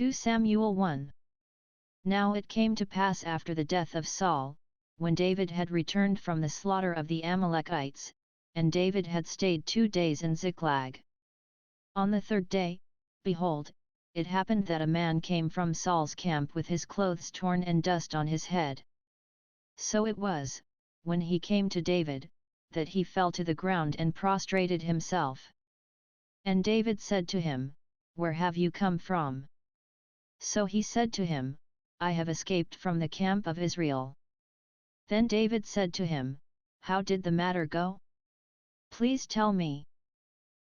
2 Samuel 1. Now it came to pass after the death of Saul, when David had returned from the slaughter of the Amalekites, and David had stayed 2 days in Ziklag. On the 3rd day, behold, it happened that a man came from Saul's camp with his clothes torn and dust on his head. So it was, when he came to David, that he fell to the ground and prostrated himself. And David said to him, Where have you come from? So he said to him, I have escaped from the camp of Israel. Then David said to him, How did the matter go? Please tell me.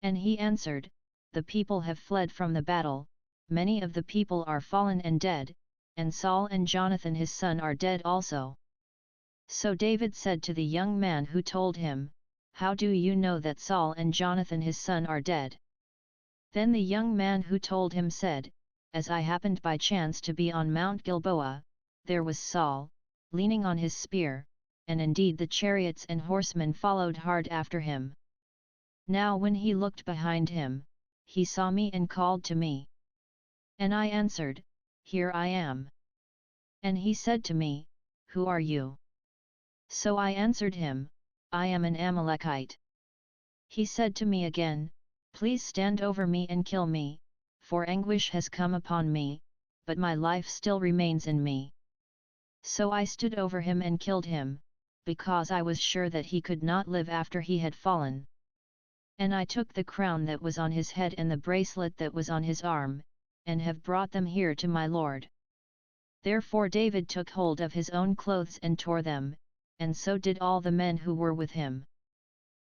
And he answered, The people have fled from the battle, many of the people are fallen and dead, and Saul and Jonathan his son are dead also. So David said to the young man who told him, How do you know that Saul and Jonathan his son are dead? Then the young man who told him said, As I happened by chance to be on Mount Gilboa, there was Saul, leaning on his spear, and indeed the chariots and horsemen followed hard after him. Now when he looked behind him, he saw me and called to me. And I answered, Here I am. And he said to me, Who are you? So I answered him, I am an Amalekite. He said to me again, Please stand over me and kill me, for anguish has come upon me, but my life still remains in me. So I stood over him and killed him, because I was sure that he could not live after he had fallen. And I took the crown that was on his head and the bracelet that was on his arm, and have brought them here to my lord. Therefore David took hold of his own clothes and tore them, and so did all the men who were with him.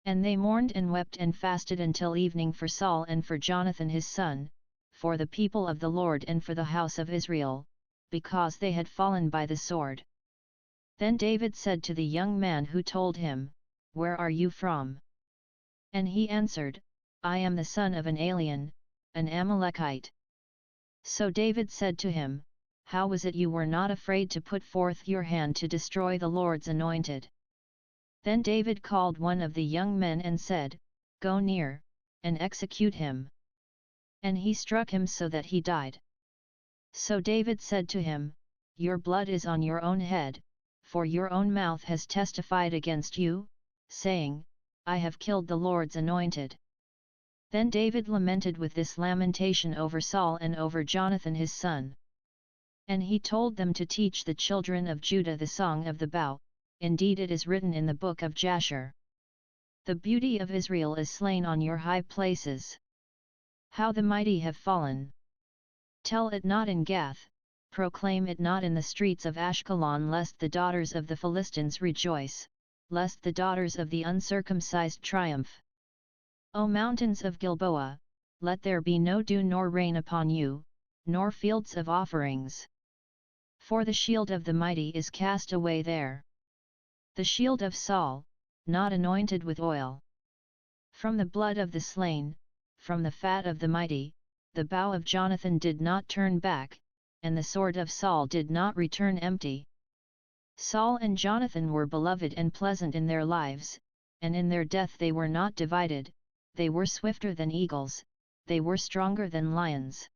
And they mourned and wept and fasted until evening for Saul and for Jonathan his son, for the people of the Lord and for the house of Israel, because they had fallen by the sword. Then David said to the young man who told him, Where are you from? And he answered, I am the son of an alien, an Amalekite. So David said to him, How was it you were not afraid to put forth your hand to destroy the Lord's anointed? Then David called one of the young men and said, Go near, and execute him. And he struck him so that he died. So David said to him, Your blood is on your own head, for your own mouth has testified against you, saying, I have killed the Lord's anointed. Then David lamented with this lamentation over Saul and over Jonathan his son. And he told them to teach the children of Judah the song of the bow, indeed it is written in the book of Jasher. The beauty of Israel is slain on your high places. How the mighty have fallen! Tell it not in Gath, proclaim it not in the streets of Ashkelon, lest the daughters of the Philistines rejoice, lest the daughters of the uncircumcised triumph. O mountains of Gilboa, let there be no dew nor rain upon you, nor fields of offerings. For the shield of the mighty is cast away there. The shield of Saul, not anointed with oil. From the blood of the slain, from the fat of the mighty, the bow of Jonathan did not turn back, and the sword of Saul did not return empty. Saul and Jonathan were beloved and pleasant in their lives, and in their death they were not divided, they were swifter than eagles, they were stronger than lions.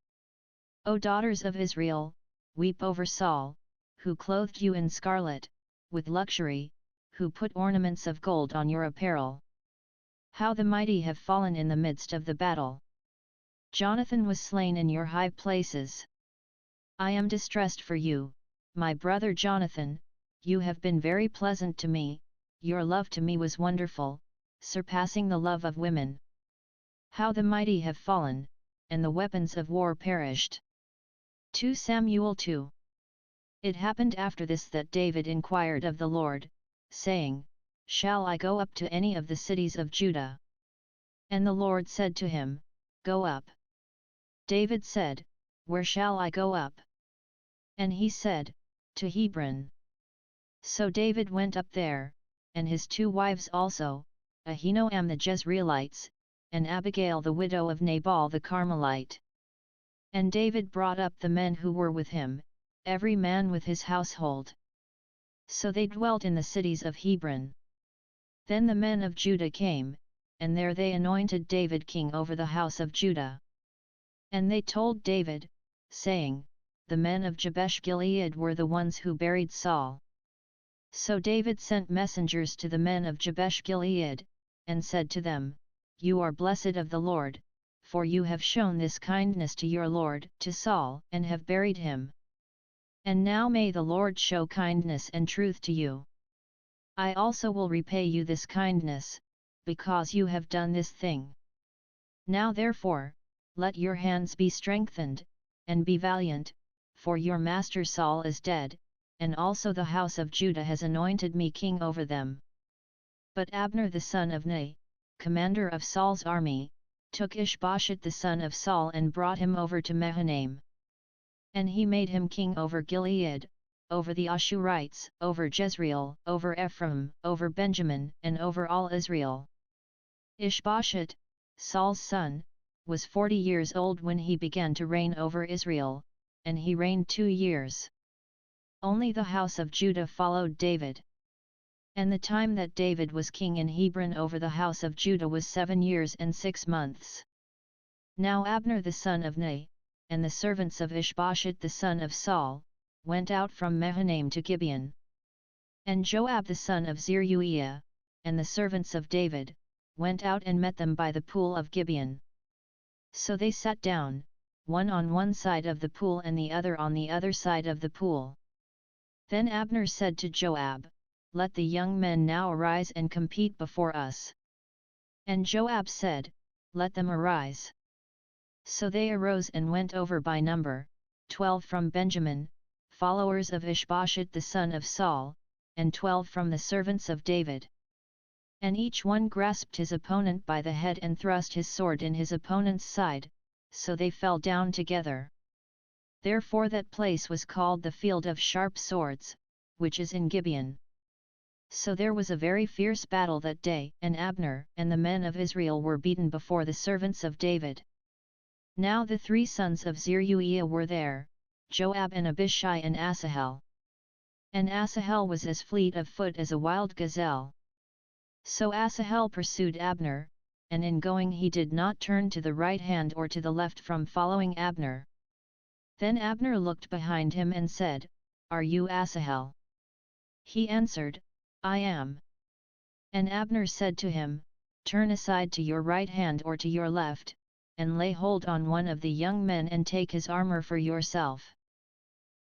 O daughters of Israel, weep over Saul, who clothed you in scarlet, with luxury, who put ornaments of gold on your apparel. How the mighty have fallen in the midst of the battle! Jonathan was slain in your high places. I am distressed for you, my brother Jonathan, you have been very pleasant to me, your love to me was wonderful, surpassing the love of women. How the mighty have fallen, and the weapons of war perished. 2 Samuel 2. It happened after this that David inquired of the Lord, saying, Shall I go up to any of the cities of Judah? And the Lord said to him, Go up. David said, Where shall I go up? And he said, To Hebron. So David went up there, and his 2 wives also, Ahinoam the Jezreelites, and Abigail the widow of Nabal the Carmelite. And David brought up the men who were with him, every man with his household. So they dwelt in the cities of Hebron. Then the men of Judah came, and there they anointed David king over the house of Judah. And they told David, saying, "The men of Jabesh Gilead were the ones who buried Saul." So David sent messengers to the men of Jabesh Gilead, and said to them, "You are blessed of the Lord, for you have shown this kindness to your lord, to Saul, and have buried him. And now may the Lord show kindness and truth to you. I also will repay you this kindness, because you have done this thing. Now therefore, let your hands be strengthened, and be valiant, for your master Saul is dead, and also the house of Judah has anointed me king over them." But Abner the son of Ner, commander of Saul's army, took Ishbosheth the son of Saul and brought him over to Mahanaim. And he made him king over Gilead, over the Ashurites, over Jezreel, over Ephraim, over Benjamin, and over all Israel. Ishbosheth, Saul's son, was 40 years old when he began to reign over Israel, and he reigned 2 years. Only the house of Judah followed David. And the time that David was king in Hebron over the house of Judah was 7 years and 6 months. Now Abner the son of Ner, and the servants of Ishbosheth the son of Saul, went out from Mahanaim to Gibeon. And Joab the son of Zeruiah, and the servants of David, went out and met them by the pool of Gibeon. So they sat down, one on one side of the pool and the other on the other side of the pool. Then Abner said to Joab, "Let the young men now arise and compete before us." And Joab said, "Let them arise." So they arose and went over by number, 12 from Benjamin, followers of Ishbosheth the son of Saul, and 12 from the servants of David. And each one grasped his opponent by the head and thrust his sword in his opponent's side, so they fell down together. Therefore that place was called the Field of Sharp Swords, which is in Gibeon. So there was a very fierce battle that day, and Abner and the men of Israel were beaten before the servants of David. Now the 3 sons of Zeruiah were there, Joab and Abishai and Asahel. And Asahel was as fleet of foot as a wild gazelle. So Asahel pursued Abner, and in going he did not turn to the right hand or to the left from following Abner. Then Abner looked behind him and said, "Are you Asahel?" He answered, "I am." And Abner said to him, "Turn aside to your right hand or to your left, and lay hold on one of the young men and take his armor for yourself."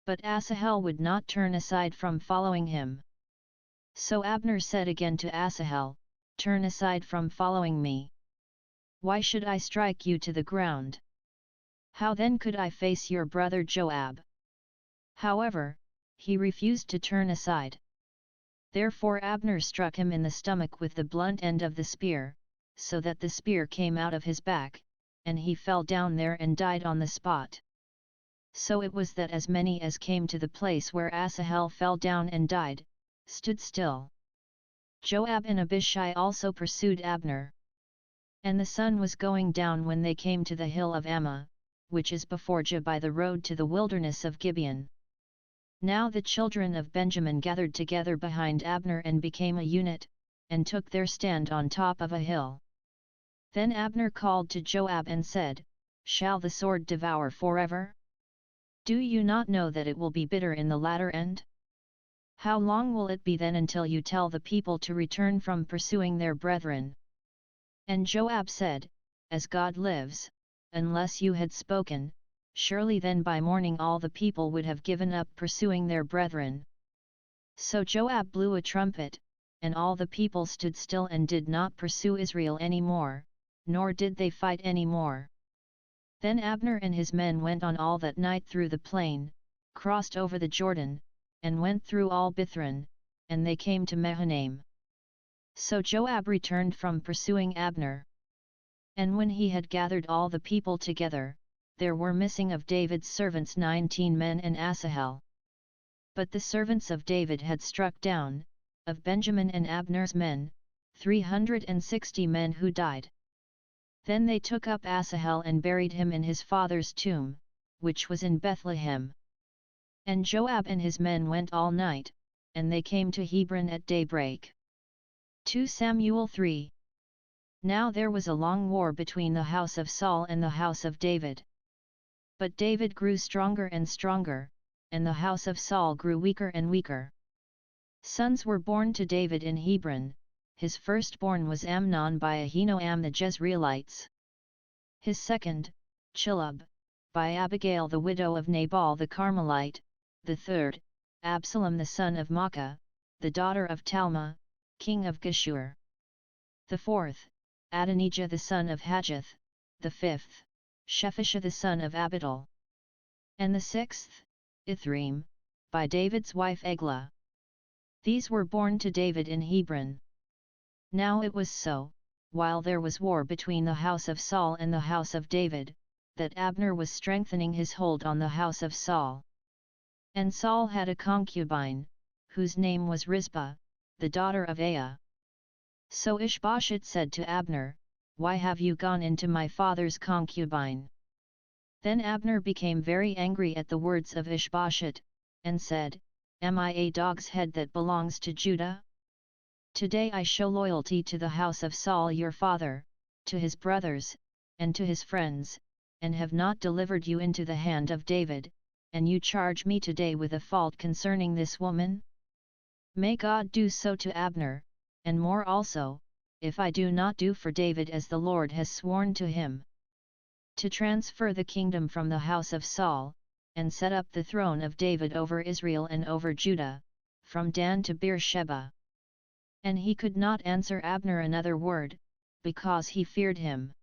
But Asahel would not turn aside from following him. So Abner said again to Asahel, "Turn aside from following me. Why should I strike you to the ground? How then could I face your brother Joab?" However, he refused to turn aside. Therefore Abner struck him in the stomach with the blunt end of the spear, so that the spear came out of his back, and he fell down there and died on the spot. So it was that as many as came to the place where Asahel fell down and died, stood still. Joab and Abishai also pursued Abner. And the sun was going down when they came to the hill of Ammah, which is before Jah by the road to the wilderness of Gibeon. Now the children of Benjamin gathered together behind Abner and became a unit, and took their stand on top of a hill. Then Abner called to Joab and said, "Shall the sword devour forever? Do you not know that it will be bitter in the latter end? How long will it be then until you tell the people to return from pursuing their brethren?" And Joab said, "As God lives, unless you had spoken, surely then by morning all the people would have given up pursuing their brethren." So Joab blew a trumpet, and all the people stood still and did not pursue Israel any more, nor did they fight any more. Then Abner and his men went on all that night through the plain, crossed over the Jordan, and went through all Bithron, and they came to Mahanaim. So Joab returned from pursuing Abner. And when he had gathered all the people together, there were missing of David's servants 19 men and Asahel. But the servants of David had struck down, of Benjamin and Abner's men, 360 men who died. Then they took up Asahel and buried him in his father's tomb, which was in Bethlehem. And Joab and his men went all night, and they came to Hebron at daybreak. 2 Samuel 3. Now there was a long war between the house of Saul and the house of David. But David grew stronger and stronger, and the house of Saul grew weaker and weaker. Sons were born to David in Hebron. His firstborn was Amnon by Ahinoam the Jezreelites. His second, Chilub, by Abigail the widow of Nabal the Carmelite. The third, Absalom the son of Maacah, the daughter of Talmai, king of Geshur. The fourth, Adonijah the son of Haggith. The fifth, Shephisha the son of Abital. And the sixth, Ithream, by David's wife Eglah. These were born to David in Hebron. Now it was so, while there was war between the house of Saul and the house of David, that Abner was strengthening his hold on the house of Saul. And Saul had a concubine, whose name was Rizpah, the daughter of Aiah. So Ishbosheth said to Abner, "Why have you gone into my father's concubine?" Then Abner became very angry at the words of Ishbosheth, and said, "Am I a dog's head that belongs to Judah? Today I show loyalty to the house of Saul your father, to his brothers, and to his friends, and have not delivered you into the hand of David, and you charge me today with a fault concerning this woman? May God do so to Abner, and more also, if I do not do for David as the Lord has sworn to him, to transfer the kingdom from the house of Saul, and set up the throne of David over Israel and over Judah, from Dan to Beersheba." And he could not answer Abner another word, because he feared him.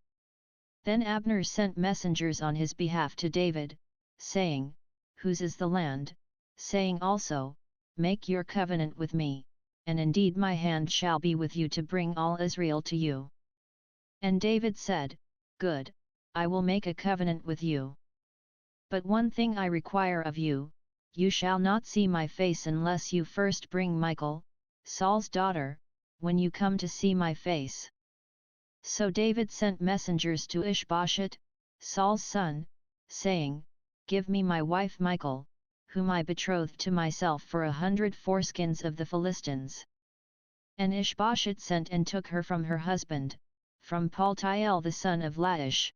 Then Abner sent messengers on his behalf to David, saying, "Whose is the land?" saying also, "Make your covenant with me, and indeed my hand shall be with you to bring all Israel to you." And David said, "Good, I will make a covenant with you. But one thing I require of you, you shall not see my face unless you first bring Michal, Saul's daughter, when you come to see my face." So David sent messengers to Ishbosheth, Saul's son, saying, "Give me my wife Michal, whom I betrothed to myself for 100 foreskins of the Philistines." And Ishbosheth sent and took her from her husband, from Paltiel the son of Laish.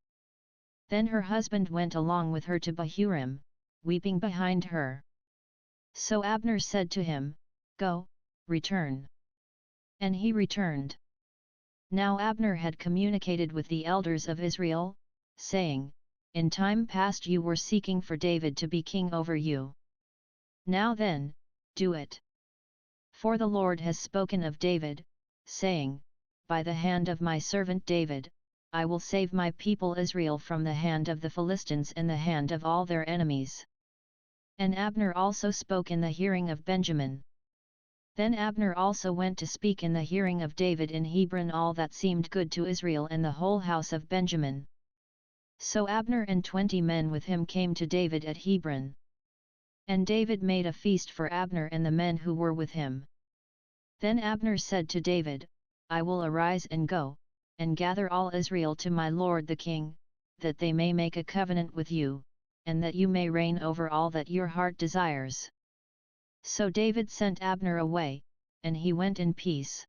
Then her husband went along with her to Bahurim, weeping behind her. So Abner said to him, "Go, return." And he returned. Now Abner had communicated with the elders of Israel, saying, "In time past you were seeking for David to be king over you. Now then, do it. For the Lord has spoken of David, saying, By the hand of my servant David, I will save my people Israel from the hand of the Philistines and the hand of all their enemies." And Abner also spoke in the hearing of Benjamin. Then Abner also went to speak in the hearing of David in Hebron all that seemed good to Israel and the whole house of Benjamin. So Abner and 20 men with him came to David at Hebron. And David made a feast for Abner and the men who were with him. Then Abner said to David, "I will arise and go, and gather all Israel to my lord the king, that they may make a covenant with you, and that you may reign over all that your heart desires." So David sent Abner away, and he went in peace.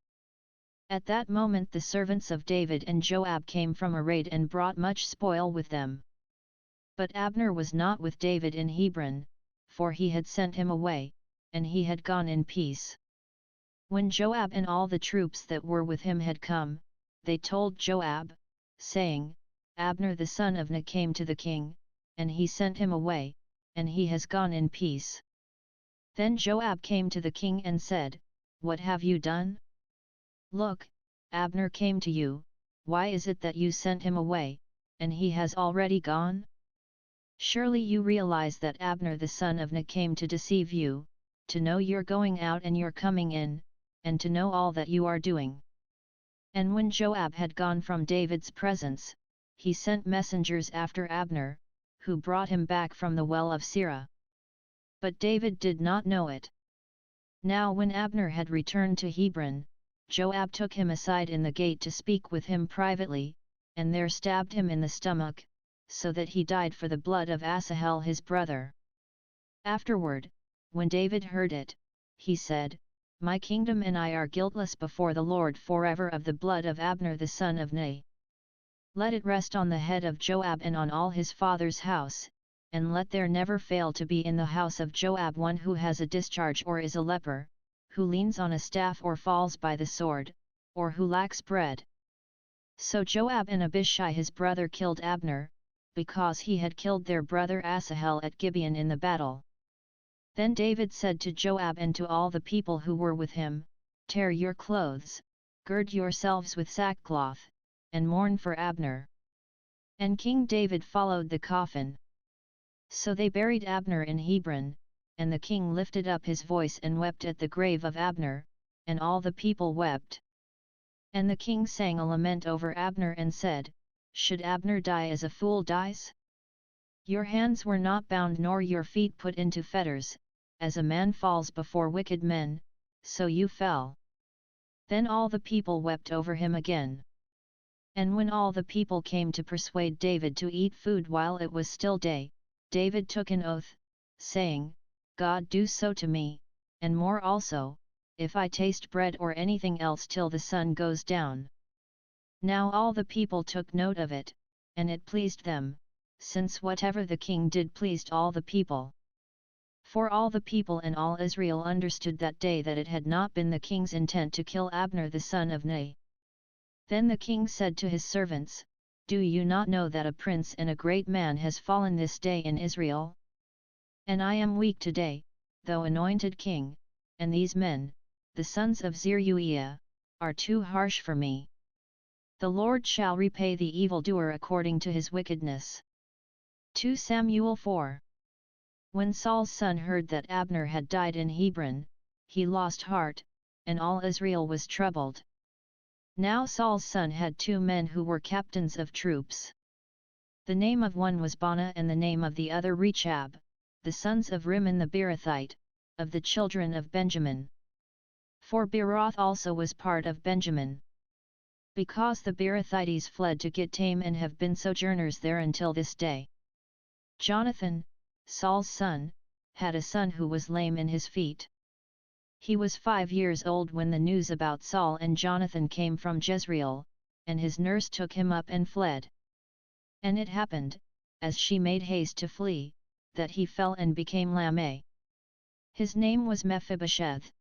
At that moment the servants of David and Joab came from a raid and brought much spoil with them. But Abner was not with David in Hebron, for he had sent him away, and he had gone in peace. When Joab and all the troops that were with him had come, they told Joab, saying, "Abner the son of Ner came to the king, and he sent him away, and he has gone in peace." Then Joab came to the king and said, "What have you done? Look, Abner came to you, why is it that you sent him away, and he has already gone? Surely you realize that Abner the son of Ner came to deceive you, to know your going out and your coming in, and to know all that you are doing." And when Joab had gone from David's presence, he sent messengers after Abner, who brought him back from the well of Sirah. But David did not know it. Now when Abner had returned to Hebron, Joab took him aside in the gate to speak with him privately, and there stabbed him in the stomach, so that he died for the blood of Asahel his brother. Afterward, when David heard it, he said, "My kingdom and I are guiltless before the Lord forever of the blood of Abner the son of Ner. Let it rest on the head of Joab and on all his father's house, and let there never fail to be in the house of Joab one who has a discharge or is a leper, who leans on a staff or falls by the sword, or who lacks bread. So Joab and Abishai his brother killed Abner, because he had killed their brother Asahel at Gibeon in the battle. Then David said to Joab and to all the people who were with him, "Tear your clothes, gird yourselves with sackcloth, and mourn for Abner." And King David followed the coffin. So they buried Abner in Hebron, and the king lifted up his voice and wept at the grave of Abner, and all the people wept. And the king sang a lament over Abner and said, "Should Abner die as a fool dies? Your hands were not bound nor your feet put into fetters, as a man falls before wicked men, so you fell." Then all the people wept over him again. And when all the people came to persuade David to eat food while it was still day, David took an oath, saying, "God do so to me, and more also, if I taste bread or anything else till the sun goes down." Now all the people took note of it, and it pleased them, since whatever the king did pleased all the people. For all the people and all Israel understood that day that it had not been the king's intent to kill Abner the son of Ner. Then the king said to his servants, "Do you not know that a prince and a great man has fallen this day in Israel? And I am weak today, though anointed king, and these men, the sons of Zeruiah, are too harsh for me. The Lord shall repay the evildoer according to his wickedness." 2 Samuel 4. When Saul's son heard that Abner had died in Hebron, he lost heart, and all Israel was troubled. Now Saul's son had 2 men who were captains of troops. The name of one was Baanah and the name of the other Rechab, the sons of Rimmon the Beerothite, of the children of Benjamin. For Beeroth also was part of Benjamin. Because the Beerothites fled to Gittaim and have been sojourners there until this day. Jonathan, Saul's son, had a son who was lame in his feet. He was 5 years old when the news about Saul and Jonathan came from Jezreel, and his nurse took him up and fled. And it happened, as she made haste to flee, that he fell and became lame. His name was Mephibosheth.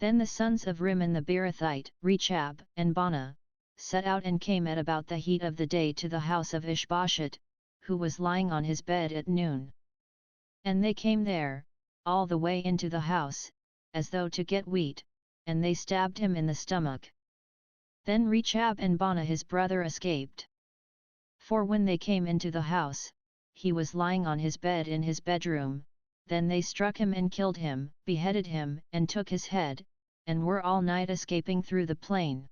Then the sons of Rimmon the Beerothite, Rechab and Baanah, set out and came at about the heat of the day to the house of Ishbosheth, who was lying on his bed at noon. And they came there, all the way into the house, as though to get wheat, and they stabbed him in the stomach. Then Rechab and Baanah his brother escaped. For when they came into the house, he was lying on his bed in his bedroom. Then they struck him and killed him, beheaded him and took his head, and were all night escaping through the plain.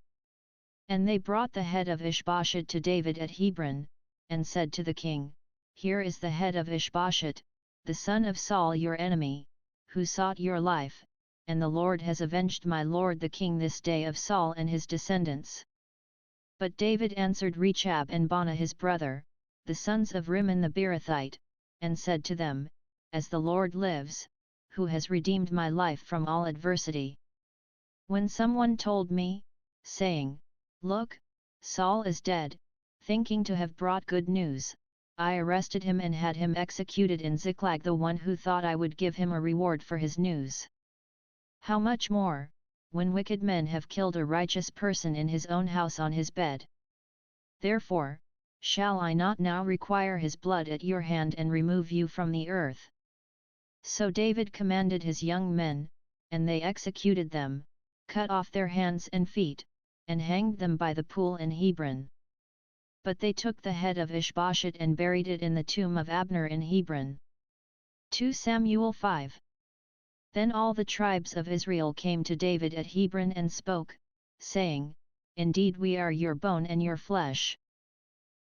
And they brought the head of Ishbosheth to David at Hebron, and said to the king, "Here is the head of Ishbosheth, the son of Saul your enemy, who sought your life, and the Lord has avenged my lord the king this day of Saul and his descendants." But David answered Rechab and Baanah his brother, the sons of Rimmon the Beerothite, and said to them, "As the Lord lives, who has redeemed my life from all adversity. When someone told me, saying, 'Look, Saul is dead,' thinking to have brought good news, I arrested him and had him executed in Ziklag, the one who thought I would give him a reward for his news. How much more, when wicked men have killed a righteous person in his own house on his bed? Therefore, shall I not now require his blood at your hand and remove you from the earth?" So David commanded his young men, and they executed them, cut off their hands and feet, and hanged them by the pool in Hebron. But they took the head of Ishbosheth and buried it in the tomb of Abner in Hebron. 2 Samuel 5. Then all the tribes of Israel came to David at Hebron and spoke, saying, "Indeed we are your bone and your flesh.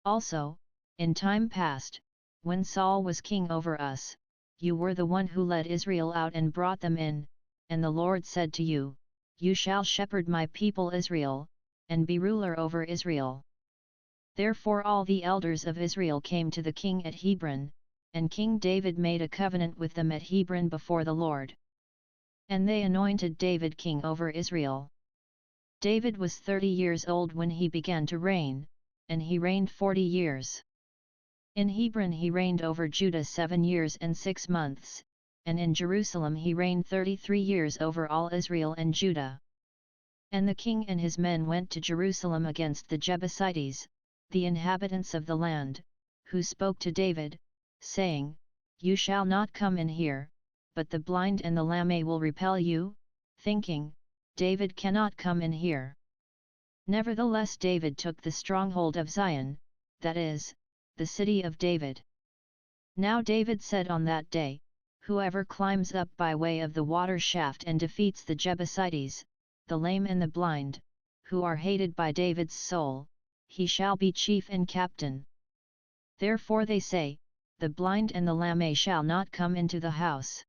Also, in time past, when Saul was king over us, you were the one who led Israel out and brought them in, and the Lord said to you, 'You shall shepherd my people Israel, and be ruler over Israel.' Therefore all the elders of Israel came to the king at Hebron, and King David made a covenant with them at Hebron before the Lord. And they anointed David king over Israel. David was 30 years old when he began to reign, and he reigned 40 years. In Hebron he reigned over Judah 7 years and 6 months, and in Jerusalem he reigned 33 years over all Israel and Judah. And the king and his men went to Jerusalem against the Jebusites, the inhabitants of the land, who spoke to David, saying, You shall not come in here, but the blind and the lame will repel you, thinking, David cannot come in here. Nevertheless David took the stronghold of Zion, that is, the city of David. Now David said on that day, Whoever climbs up by way of the water shaft and defeats the Jebusites, the lame and the blind, who are hated by David's soul, he shall be chief and captain. Therefore they say, The blind and the lame shall not come into the house.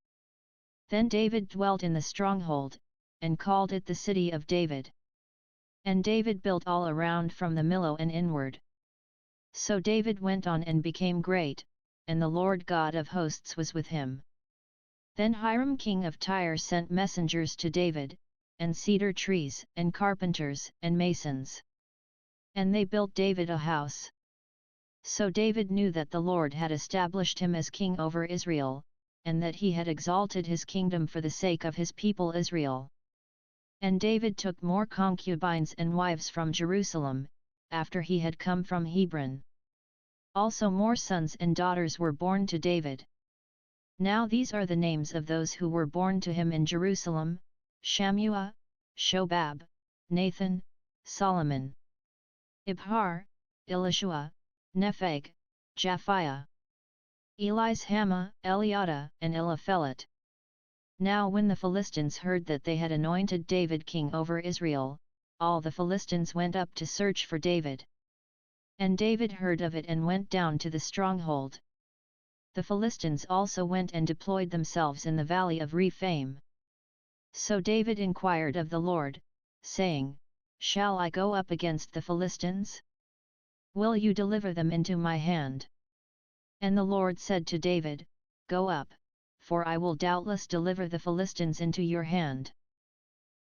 Then David dwelt in the stronghold, and called it the city of David. And David built all around from the Millo and inward. So David went on and became great, and the Lord God of hosts was with him. Then Hiram king of Tyre sent messengers to David, and cedar trees, and carpenters, and masons. And they built David a house. So David knew that the Lord had established him as king over Israel, and that he had exalted his kingdom for the sake of his people Israel. And David took more concubines and wives from Jerusalem, after he had come from Hebron. Also more sons and daughters were born to David. Now these are the names of those who were born to him in Jerusalem: Shammua, Shobab, Nathan, Solomon, Ibhar, Elishua, Nepheg, Japhiah, Elishama, Eliada, and Eliphelet. Now when the Philistines heard that they had anointed David king over Israel, all the Philistines went up to search for David. And David heard of it and went down to the stronghold. The Philistines also went and deployed themselves in the valley of Rephaim. So David inquired of the Lord, saying, Shall I go up against the Philistines? Will you deliver them into my hand? And the Lord said to David, Go up, for I will doubtless deliver the Philistines into your hand.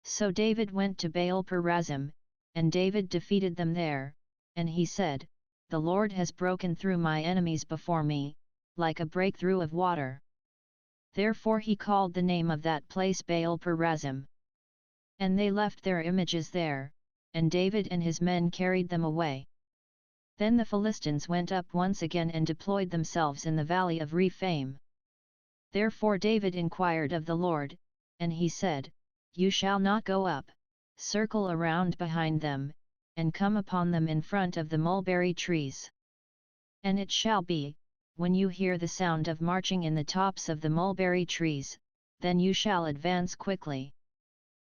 So David went to Baal Perazim, and David defeated them there, and he said, The Lord has broken through my enemies before me, like a breakthrough of water. Therefore he called the name of that place Baal Perazim. And they left their images there, and David and his men carried them away. Then the Philistines went up once again and deployed themselves in the valley of Rephaim. Therefore David inquired of the Lord, and he said, You shall not go up, circle around behind them, and come upon them in front of the mulberry trees. And it shall be, when you hear the sound of marching in the tops of the mulberry trees, then you shall advance quickly.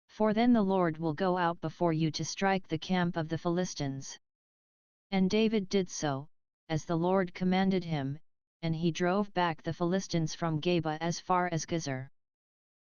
For then the Lord will go out before you to strike the camp of the Philistines. And David did so, as the Lord commanded him, and he drove back the Philistines from Geba as far as Gezer.